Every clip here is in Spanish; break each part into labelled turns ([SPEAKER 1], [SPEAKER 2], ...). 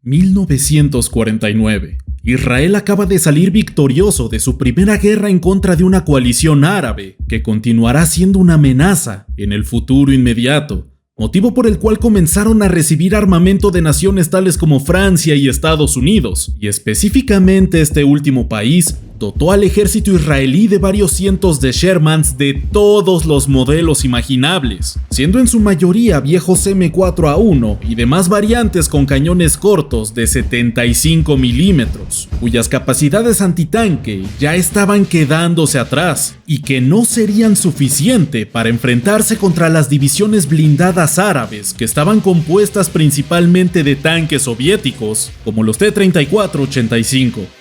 [SPEAKER 1] 1949. Israel acaba de salir victorioso de su primera guerra en contra de una coalición árabe que continuará siendo una amenaza en el futuro inmediato, motivo por el cual comenzaron a recibir armamento de naciones tales como Francia y Estados Unidos, y específicamente este último país dotó al ejército israelí de varios cientos de Shermans de todos los modelos imaginables, siendo en su mayoría viejos M4A1 y demás variantes con cañones cortos de 75 milímetros, cuyas capacidades antitanque ya estaban quedándose atrás y que no serían suficiente para enfrentarse contra las divisiones blindadas árabes que estaban compuestas principalmente de tanques soviéticos como los T-34-85.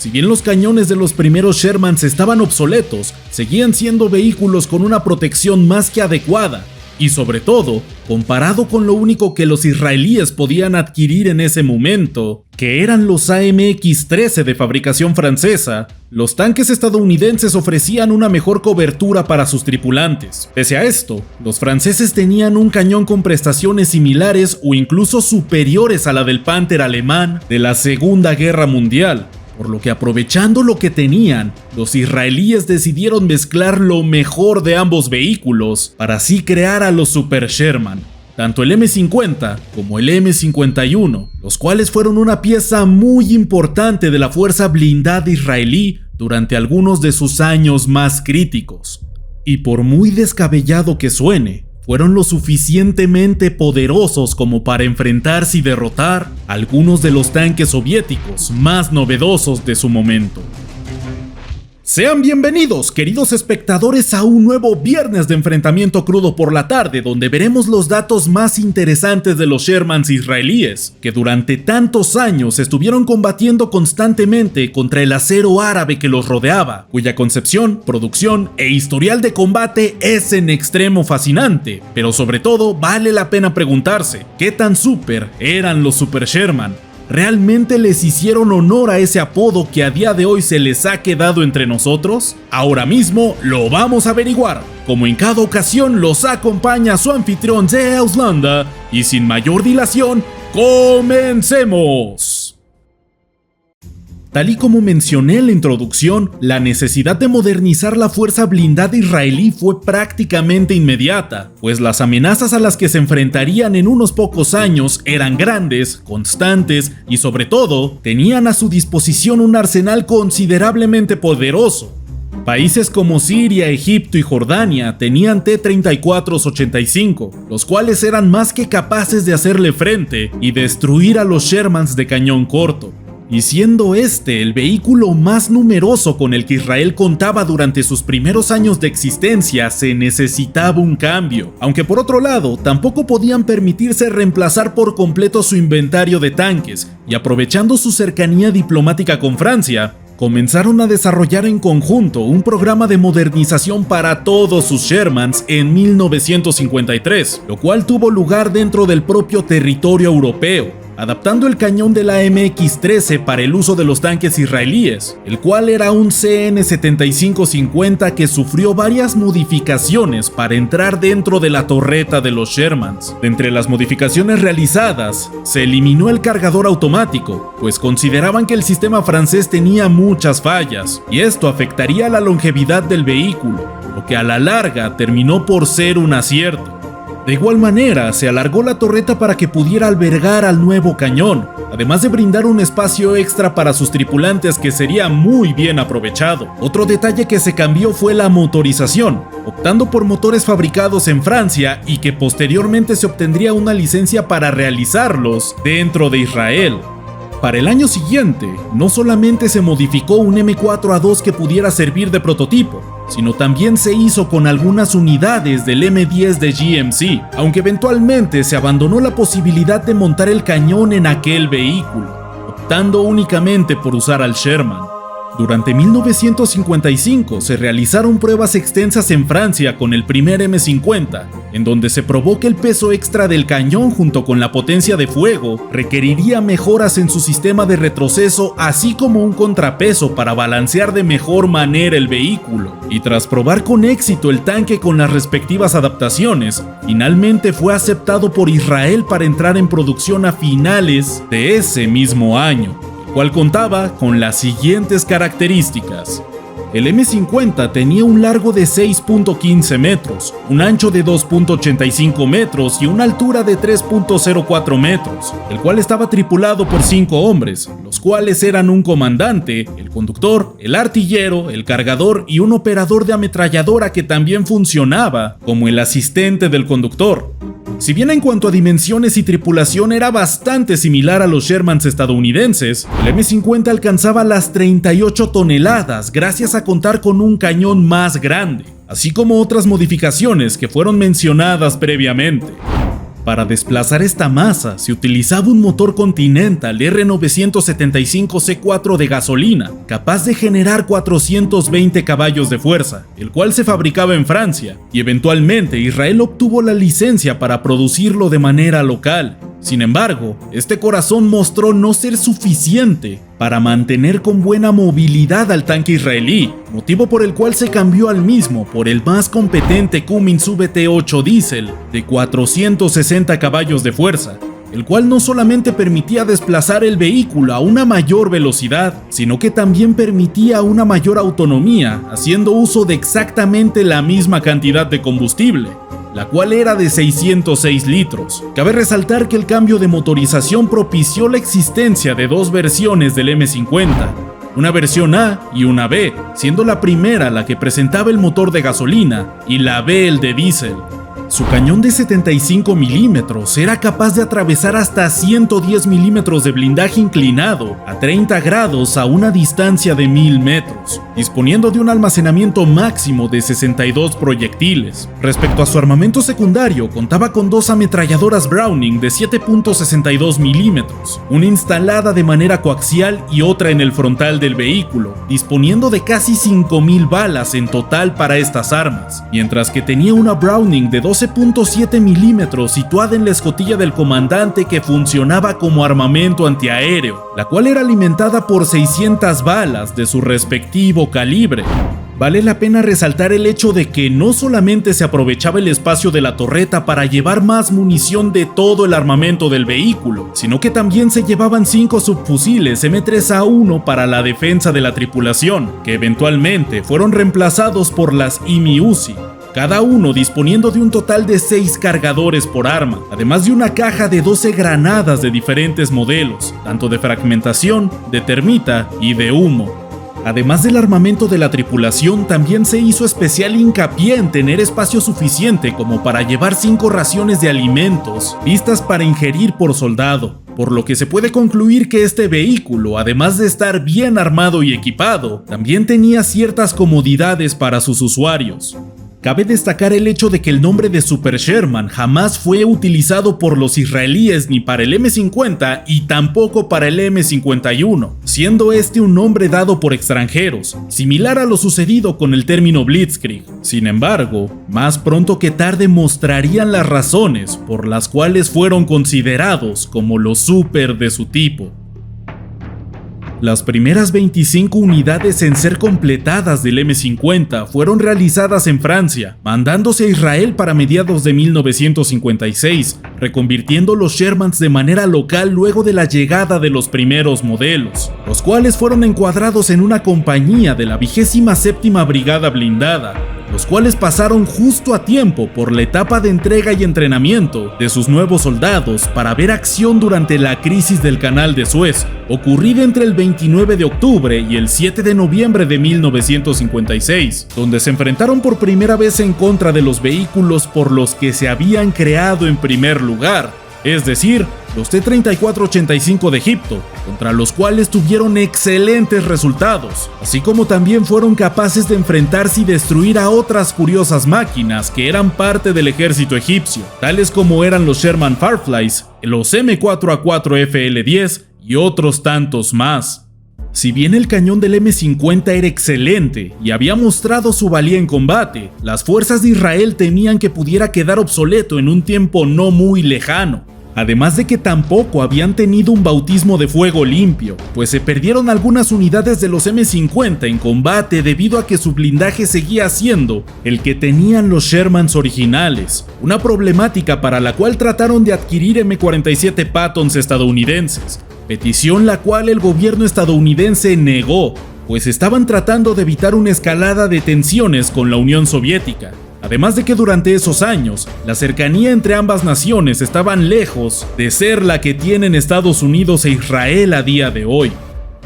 [SPEAKER 1] Si bien los cañones de los primeros Shermans estaban obsoletos, seguían siendo vehículos con una protección más que adecuada, y sobre todo, comparado con lo único que los israelíes podían adquirir en ese momento, que eran los AMX-13 de fabricación francesa, los tanques estadounidenses ofrecían una mejor cobertura para sus tripulantes. Pese a esto, los franceses tenían un cañón con prestaciones similares o incluso superiores a la del Panther alemán de la Segunda Guerra Mundial, por lo que aprovechando lo que tenían, los israelíes decidieron mezclar lo mejor de ambos vehículos para así crear a los Super Sherman, tanto el M50 como el M51, los cuales fueron una pieza muy importante de la fuerza blindada israelí durante algunos de sus años más críticos. Y por muy descabellado que suene, fueron lo suficientemente poderosos como para enfrentarse y derrotar a algunos de los tanques soviéticos más novedosos de su momento. Sean bienvenidos, queridos espectadores, a un nuevo viernes de enfrentamiento crudo por la tarde, donde veremos los datos más interesantes de los Shermans israelíes, que durante tantos años estuvieron combatiendo constantemente contra el acero árabe que los rodeaba, cuya concepción, producción e historial de combate es en extremo fascinante, pero sobre todo vale la pena preguntarse, ¿qué tan super eran los Super Sherman? ¿Realmente les hicieron honor a ese apodo que a día de hoy se les ha quedado entre nosotros? Ahora mismo lo vamos a averiguar. Como en cada ocasión, los acompaña su anfitrión de Auslanda y sin mayor dilación, ¡comencemos! Tal y como mencioné en la introducción, la necesidad de modernizar la fuerza blindada israelí fue prácticamente inmediata, pues las amenazas a las que se enfrentarían en unos pocos años eran grandes, constantes y sobre todo, tenían a su disposición un arsenal considerablemente poderoso. Países como Siria, Egipto y Jordania tenían T-34-85, los cuales eran más que capaces de hacerle frente y destruir a los Shermans de cañón corto. Y siendo este el vehículo más numeroso con el que Israel contaba durante sus primeros años de existencia, se necesitaba un cambio. Aunque por otro lado, tampoco podían permitirse reemplazar por completo su inventario de tanques, y aprovechando su cercanía diplomática con Francia, comenzaron a desarrollar en conjunto un programa de modernización para todos sus Shermans en 1953, lo cual tuvo lugar dentro del propio territorio europeo, adaptando el cañón de la MX-13 para el uso de los tanques israelíes, el cual era un CN-75-50 que sufrió varias modificaciones para entrar dentro de la torreta de los Shermans. De entre las modificaciones realizadas, se eliminó el cargador automático, pues consideraban que el sistema francés tenía muchas fallas, y esto afectaría la longevidad del vehículo, lo que a la larga terminó por ser un acierto. De igual manera, se alargó la torreta para que pudiera albergar al nuevo cañón, además de brindar un espacio extra para sus tripulantes que sería muy bien aprovechado. Otro detalle que se cambió fue la motorización, optando por motores fabricados en Francia y que posteriormente se obtendría una licencia para realizarlos dentro de Israel. Para el año siguiente, no solamente se modificó un M4A2 que pudiera servir de prototipo, sino también se hizo con algunas unidades del M10 de GMC, aunque eventualmente se abandonó la posibilidad de montar el cañón en aquel vehículo, optando únicamente por usar al Sherman. Durante 1955 se realizaron pruebas extensas en Francia con el primer M50, en donde se probó que el peso extra del cañón junto con la potencia de fuego requeriría mejoras en su sistema de retroceso, así como un contrapeso para balancear de mejor manera el vehículo. Y tras probar con éxito el tanque con las respectivas adaptaciones, finalmente fue aceptado por Israel para entrar en producción a finales de ese mismo año, el cual contaba con las siguientes características. El M50 tenía un largo de 6.15 metros, un ancho de 2.85 metros y una altura de 3.04 metros, el cual estaba tripulado por 5 hombres, los cuales eran un comandante, el conductor, el artillero, el cargador y un operador de ametralladora que también funcionaba como el asistente del conductor. Si bien en cuanto a dimensiones y tripulación era bastante similar a los Shermans estadounidenses, el M50 alcanzaba las 38 toneladas gracias a contar con un cañón más grande, así como otras modificaciones que fueron mencionadas previamente. Para desplazar esta masa se utilizaba un motor Continental R975C4 de gasolina, capaz de generar 420 caballos de fuerza, el cual se fabricaba en Francia, y eventualmente Israel obtuvo la licencia para producirlo de manera local. Sin embargo, este corazón mostró no ser suficiente para mantener con buena movilidad al tanque israelí, motivo por el cual se cambió al mismo por el más competente Cummins VT8 Diesel de 460 caballos de fuerza, el cual no solamente permitía desplazar el vehículo a una mayor velocidad, sino que también permitía una mayor autonomía, haciendo uso de exactamente la misma cantidad de combustible, la cual era de 606 litros. Cabe resaltar que el cambio de motorización propició la existencia de dos versiones del M50, una versión A y una B, siendo la primera la que presentaba el motor de gasolina y la B el de diésel. Su cañón de 75 milímetros era capaz de atravesar hasta 110 milímetros de blindaje inclinado a 30 grados a una distancia de 1000 metros, disponiendo de un almacenamiento máximo de 62 proyectiles. Respecto a su armamento secundario, contaba con dos ametralladoras Browning de 7.62 milímetros, una instalada de manera coaxial y otra en el frontal del vehículo, disponiendo de casi 5000 balas en total para estas armas, mientras que tenía una Browning de 12.7 milímetros situada en la escotilla del comandante que funcionaba como armamento antiaéreo, la cual era alimentada por 600 balas de su respectivo calibre. Vale la pena resaltar el hecho de que no solamente se aprovechaba el espacio de la torreta para llevar más munición de todo el armamento del vehículo, sino que también se llevaban 5 subfusiles M3A1 para la defensa de la tripulación, que eventualmente fueron reemplazados por las IMI-UZI, cada uno disponiendo de un total de 6 cargadores por arma, además de una caja de 12 granadas de diferentes modelos, tanto de fragmentación, de termita y de humo. Además del armamento de la tripulación, también se hizo especial hincapié en tener espacio suficiente como para llevar 5 raciones de alimentos, listas para ingerir por soldado, por lo que se puede concluir que este vehículo, además de estar bien armado y equipado, también tenía ciertas comodidades para sus usuarios. Cabe destacar el hecho de que el nombre de Super Sherman jamás fue utilizado por los israelíes ni para el M50 y tampoco para el M51, siendo este un nombre dado por extranjeros, similar a lo sucedido con el término Blitzkrieg. Sin embargo, más pronto que tarde mostrarían las razones por las cuales fueron considerados como los super de su tipo. Las primeras 25 unidades en ser completadas del M50 fueron realizadas en Francia, mandándose a Israel para mediados de 1956, reconvirtiendo los Shermans de manera local luego de la llegada de los primeros modelos, los cuales fueron encuadrados en una compañía de la 27ª Brigada Blindada, los cuales pasaron justo a tiempo por la etapa de entrega y entrenamiento de sus nuevos soldados para ver acción durante la crisis del Canal de Suez, ocurrida entre el 29 de octubre y el 7 de noviembre de 1956, donde se enfrentaron por primera vez en contra de los vehículos por los que se habían creado en primer lugar, es decir, los T-34-85 de Egipto, contra los cuales tuvieron excelentes resultados, así como también fueron capaces de enfrentarse y destruir a otras curiosas máquinas que eran parte del ejército egipcio, tales como eran los Sherman Fireflies, los M4A4 FL-10 y otros tantos más. Si bien el cañón del M50 era excelente y había mostrado su valía en combate, las fuerzas de Israel temían que pudiera quedar obsoleto en un tiempo no muy lejano. Además de que tampoco habían tenido un bautismo de fuego limpio, pues se perdieron algunas unidades de los M50 en combate debido a que su blindaje seguía siendo el que tenían los Shermans originales, una problemática para la cual trataron de adquirir M47 Pattons estadounidenses, petición la cual el gobierno estadounidense negó, pues estaban tratando de evitar una escalada de tensiones con la Unión Soviética. Además de que durante esos años, la cercanía entre ambas naciones estaban lejos de ser la que tienen Estados Unidos e Israel a día de hoy.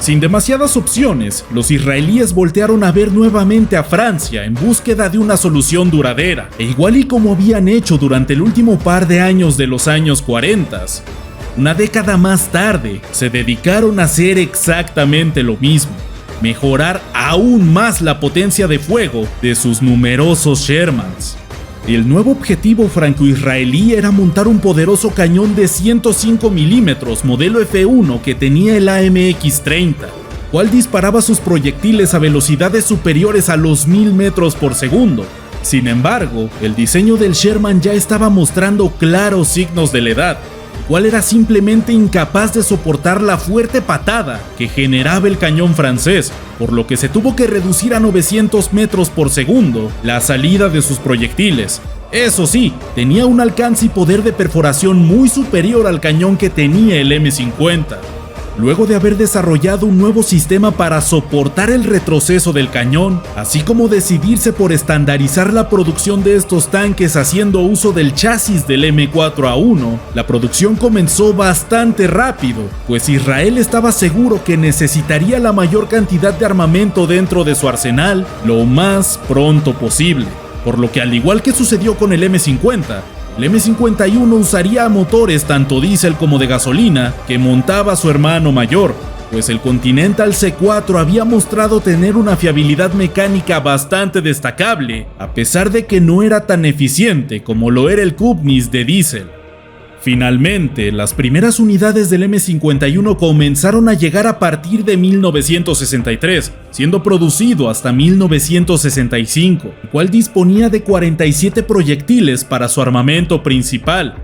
[SPEAKER 1] Sin demasiadas opciones, los israelíes voltearon a ver nuevamente a Francia en búsqueda de una solución duradera, e igual y como habían hecho durante el último par de años de los años 40, una década más tarde, se dedicaron a hacer exactamente lo mismo. Mejorar aún más la potencia de fuego de sus numerosos Shermans. El nuevo objetivo franco-israelí era montar un poderoso cañón de 105 milímetros modelo F1 que tenía el AMX-30, cual disparaba sus proyectiles a velocidades superiores a los 1000 metros por segundo. Sin embargo, el diseño del Sherman ya estaba mostrando claros signos de la edad, cual era simplemente incapaz de soportar la fuerte patada que generaba el cañón francés, por lo que se tuvo que reducir a 900 metros por segundo la salida de sus proyectiles. Eso sí, tenía un alcance y poder de perforación muy superior al cañón que tenía el M50. Luego de haber desarrollado un nuevo sistema para soportar el retroceso del cañón, así como decidirse por estandarizar la producción de estos tanques haciendo uso del chasis del M4A1, la producción comenzó bastante rápido, pues Israel estaba seguro que necesitaría la mayor cantidad de armamento dentro de su arsenal lo más pronto posible, por lo que al igual que sucedió con el M50, el M51 usaría motores tanto diésel como de gasolina que montaba su hermano mayor, pues el Continental C4 había mostrado tener una fiabilidad mecánica bastante destacable, a pesar de que no era tan eficiente como lo era el Kubernetes de diésel. Finalmente, las primeras unidades del M51 comenzaron a llegar a partir de 1963, siendo producido hasta 1965, el cual disponía de 47 proyectiles para su armamento principal,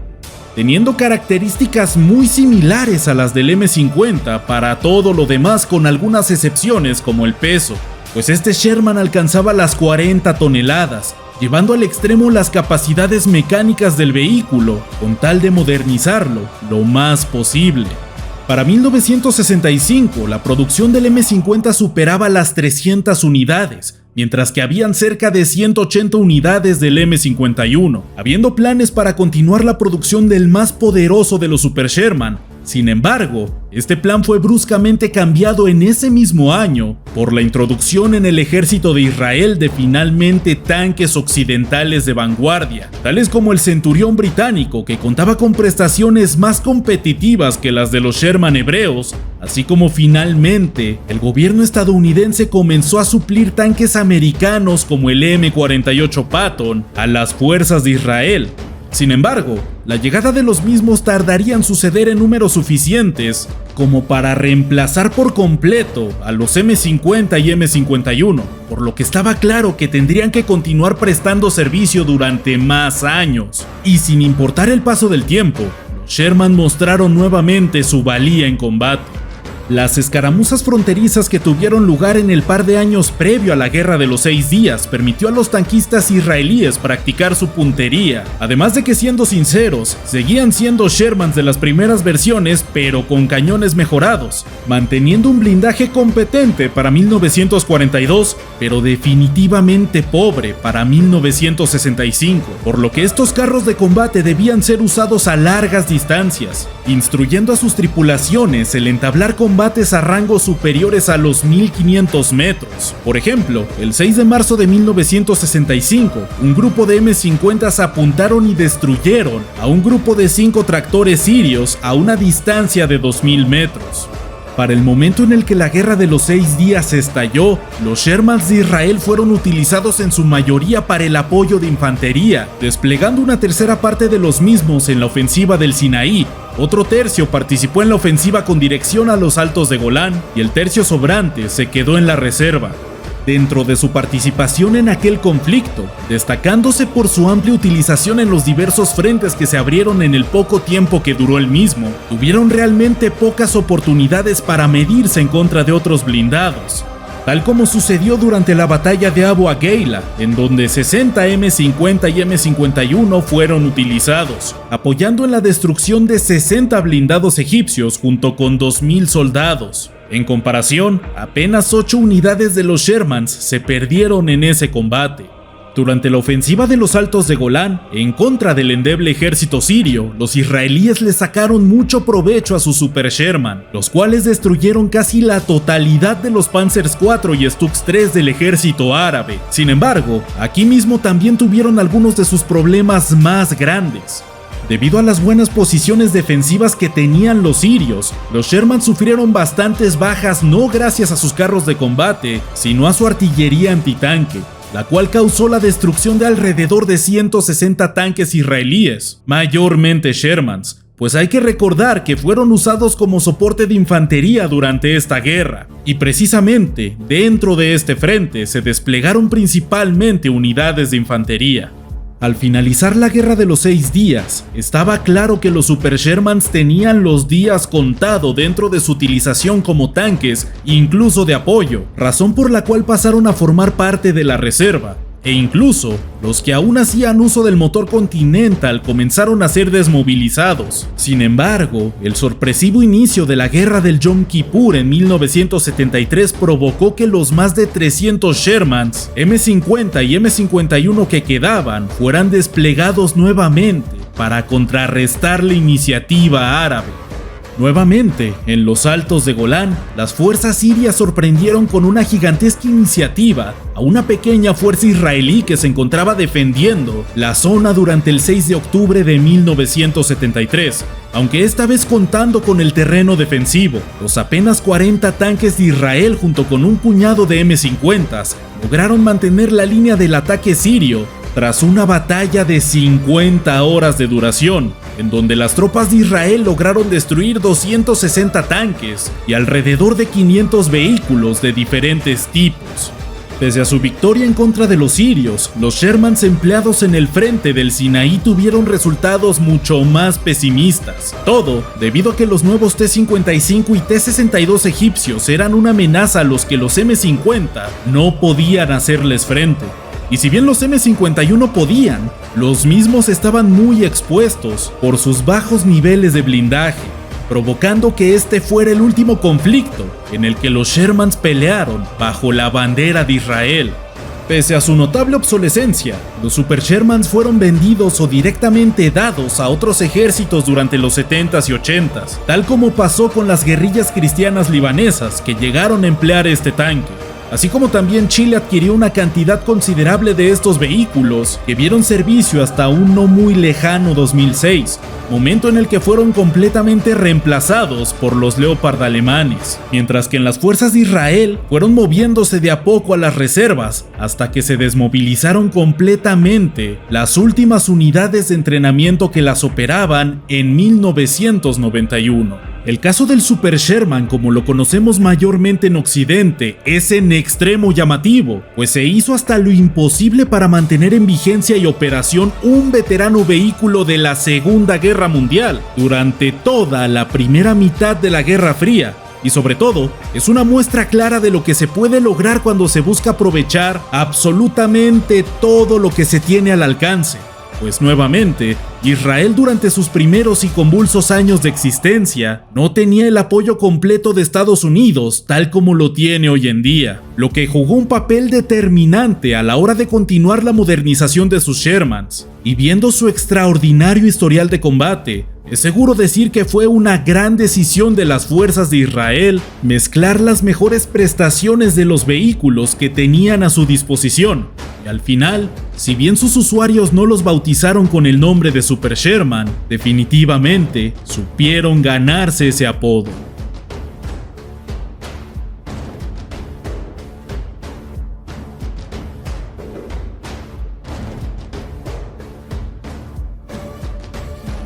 [SPEAKER 1] teniendo características muy similares a las del M50 para todo lo demás, con algunas excepciones como el peso, pues este Sherman alcanzaba las 40 toneladas, llevando al extremo las capacidades mecánicas del vehículo, con tal de modernizarlo lo más posible. Para 1965, la producción del M50 superaba las 300 unidades, mientras que habían cerca de 180 unidades del M51, habiendo planes para continuar la producción del más poderoso de los Super Sherman. Sin embargo, este plan fue bruscamente cambiado en ese mismo año por la introducción en el ejército de Israel de finalmente tanques occidentales de vanguardia, tales como el Centurión británico, que contaba con prestaciones más competitivas que las de los Sherman hebreos, así como finalmente el gobierno estadounidense comenzó a suplir tanques americanos como el M48 Patton a las fuerzas de Israel. Sin embargo, la llegada de los mismos tardaría en suceder en números suficientes como para reemplazar por completo a los M50 y M51, por lo que estaba claro que tendrían que continuar prestando servicio durante más años. Y sin importar el paso del tiempo, los Sherman mostraron nuevamente su valía en combate. Las escaramuzas fronterizas que tuvieron lugar en el par de años previo a la Guerra de los 6 días permitió a los tanquistas israelíes practicar su puntería, además de que, siendo sinceros, seguían siendo Shermans de las primeras versiones pero con cañones mejorados, manteniendo un blindaje competente para 1942, pero definitivamente pobre para 1965, por lo que estos carros de combate debían ser usados a largas distancias, instruyendo a sus tripulaciones el entablar combates a rangos superiores a los 1500 metros. Por ejemplo, el 6 de marzo de 1965, un grupo de M50s apuntaron y destruyeron a un grupo de 5 tractores sirios a una distancia de 2000 metros. Para el momento en el que la Guerra de los 6 días estalló, los Shermans de Israel fueron utilizados en su mayoría para el apoyo de infantería, desplegando una tercera parte de los mismos en la ofensiva del Sinaí. Otro tercio participó en la ofensiva con dirección a los Altos de Golán y el tercio sobrante se quedó en la reserva. Dentro de su participación en aquel conflicto, destacándose por su amplia utilización en los diversos frentes que se abrieron en el poco tiempo que duró el mismo, tuvieron realmente pocas oportunidades para medirse en contra de otros blindados, tal como sucedió durante la batalla de Abu Agheila, en donde 60 M50 y M51 fueron utilizados, apoyando en la destrucción de 60 blindados egipcios junto con 2000 soldados. En comparación, apenas 8 unidades de los Shermans se perdieron en ese combate. Durante la ofensiva de los Altos de Golán, en contra del endeble ejército sirio, los israelíes le sacaron mucho provecho a sus Super Sherman, los cuales destruyeron casi la totalidad de los Panzers IV y Stux III del ejército árabe. Sin embargo, aquí mismo también tuvieron algunos de sus problemas más grandes. Debido a las buenas posiciones defensivas que tenían los sirios, los Sherman sufrieron bastantes bajas no gracias a sus carros de combate, sino a su artillería antitanque, la cual causó la destrucción de alrededor de 160 tanques israelíes, mayormente Shermans, pues hay que recordar que fueron usados como soporte de infantería durante esta guerra, y precisamente dentro de este frente se desplegaron principalmente unidades de infantería. Al finalizar la Guerra de los 6 días, estaba claro que los Super Shermans tenían los días contados dentro de su utilización como tanques, incluso de apoyo, razón por la cual pasaron a formar parte de la reserva. E incluso, los que aún hacían uso del motor Continental comenzaron a ser desmovilizados. Sin embargo, el sorpresivo inicio de la Guerra del Yom Kippur en 1973 provocó que los más de 300 Shermans, M50 y M51 que quedaban, fueran desplegados nuevamente para contrarrestar la iniciativa árabe. Nuevamente, en los Altos de Golán, las fuerzas sirias sorprendieron con una gigantesca iniciativa a una pequeña fuerza israelí que se encontraba defendiendo la zona durante el 6 de octubre de 1973, aunque esta vez contando con el terreno defensivo. Los apenas 40 tanques de Israel junto con un puñado de M50s lograron mantener la línea del ataque sirio tras una batalla de 50 horas de duración, en donde las tropas de Israel lograron destruir 260 tanques y alrededor de 500 vehículos de diferentes tipos. Pese a su victoria en contra de los sirios, los Shermans empleados en el frente del Sinaí tuvieron resultados mucho más pesimistas. Todo debido a que los nuevos T-55 y T-62 egipcios eran una amenaza a los que los M-50 no podían hacerles frente. Y si bien los M51 podían, los mismos estaban muy expuestos por sus bajos niveles de blindaje, provocando que este fuera el último conflicto en el que los Shermans pelearon bajo la bandera de Israel. Pese a su notable obsolescencia, los Super Shermans fueron vendidos o directamente dados a otros ejércitos durante los 70s y 80s, tal como pasó con las guerrillas cristianas libanesas que llegaron a emplear este tanque. Así como también Chile adquirió una cantidad considerable de estos vehículos que vieron servicio hasta un no muy lejano 2006, momento en el que fueron completamente reemplazados por los Leopard alemanes, mientras que en las fuerzas de Israel fueron moviéndose de a poco a las reservas hasta que se desmovilizaron completamente las últimas unidades de entrenamiento que las operaban en 1991. El caso del Super Sherman, como lo conocemos mayormente en Occidente, es en extremo llamativo, pues se hizo hasta lo imposible para mantener en vigencia y operación un veterano vehículo de la Segunda Guerra Mundial durante toda la primera mitad de la Guerra Fría. Y sobre todo, es una muestra clara de lo que se puede lograr cuando se busca aprovechar absolutamente todo lo que se tiene al alcance. Pues nuevamente, Israel durante sus primeros y convulsos años de existencia no tenía el apoyo completo de Estados Unidos tal como lo tiene hoy en día, lo que jugó un papel determinante a la hora de continuar la modernización de sus Shermans. Y viendo su extraordinario historial de combate, es seguro decir que fue una gran decisión de las fuerzas de Israel mezclar las mejores prestaciones de los vehículos que tenían a su disposición. Y al final, si bien sus usuarios no los bautizaron con el nombre de Super Sherman, definitivamente supieron ganarse ese apodo.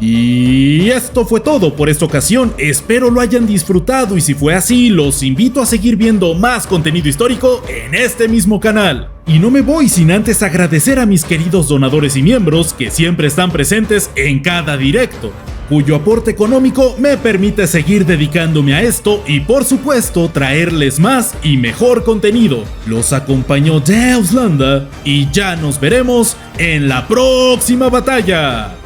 [SPEAKER 1] Y esto fue todo por esta ocasión, espero lo hayan disfrutado y si fue así, los invito a seguir viendo más contenido histórico en este mismo canal. Y no me voy sin antes agradecer a mis queridos donadores y miembros que siempre están presentes en cada directo, cuyo aporte económico me permite seguir dedicándome a esto y por supuesto traerles más y mejor contenido. Los acompañó Deus Landa y ya nos veremos en la próxima batalla.